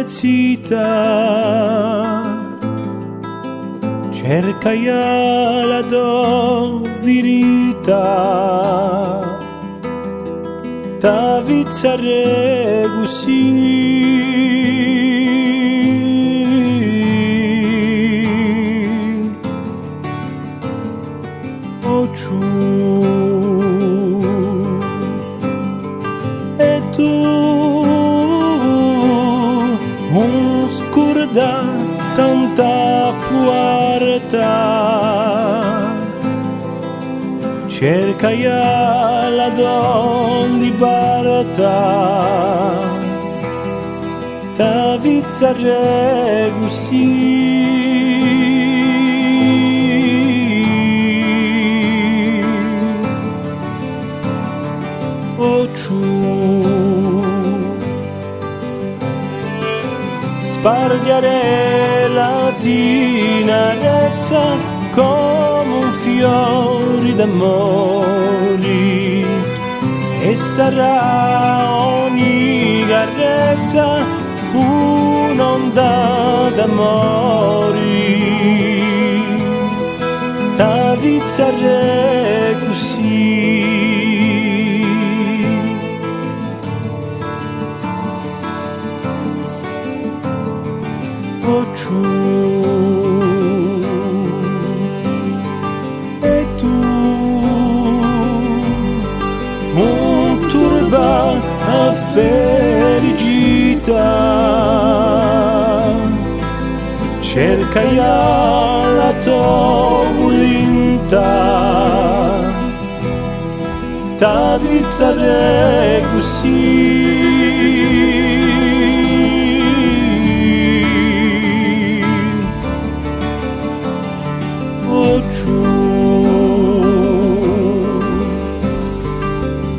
impazzita, cerca la verità, ta vizzare e tu scurda tanta puerta, cerca la libertà, ta vizzare spargere la tenerezza come un fiore d'amore, e sarà ogni carezza un'onda d'amore, ta vizzare così. E tu un turba a felicità, cerca la tua volontà, ta vizzare così.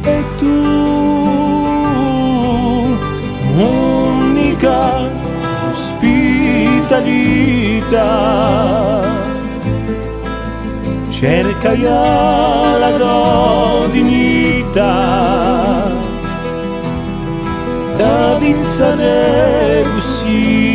E tu unica ospitalità, cerca la tua dignità, da vincere così.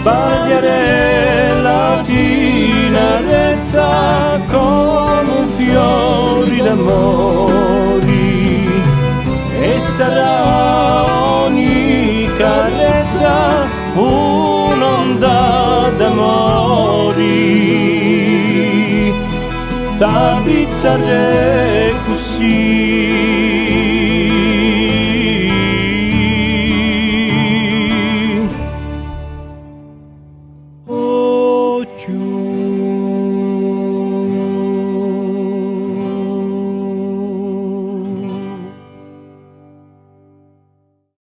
Sbagliare la tenerezza come un fiore d'amore, e sarà ogni carezza un'onda d'amore, ta vizzare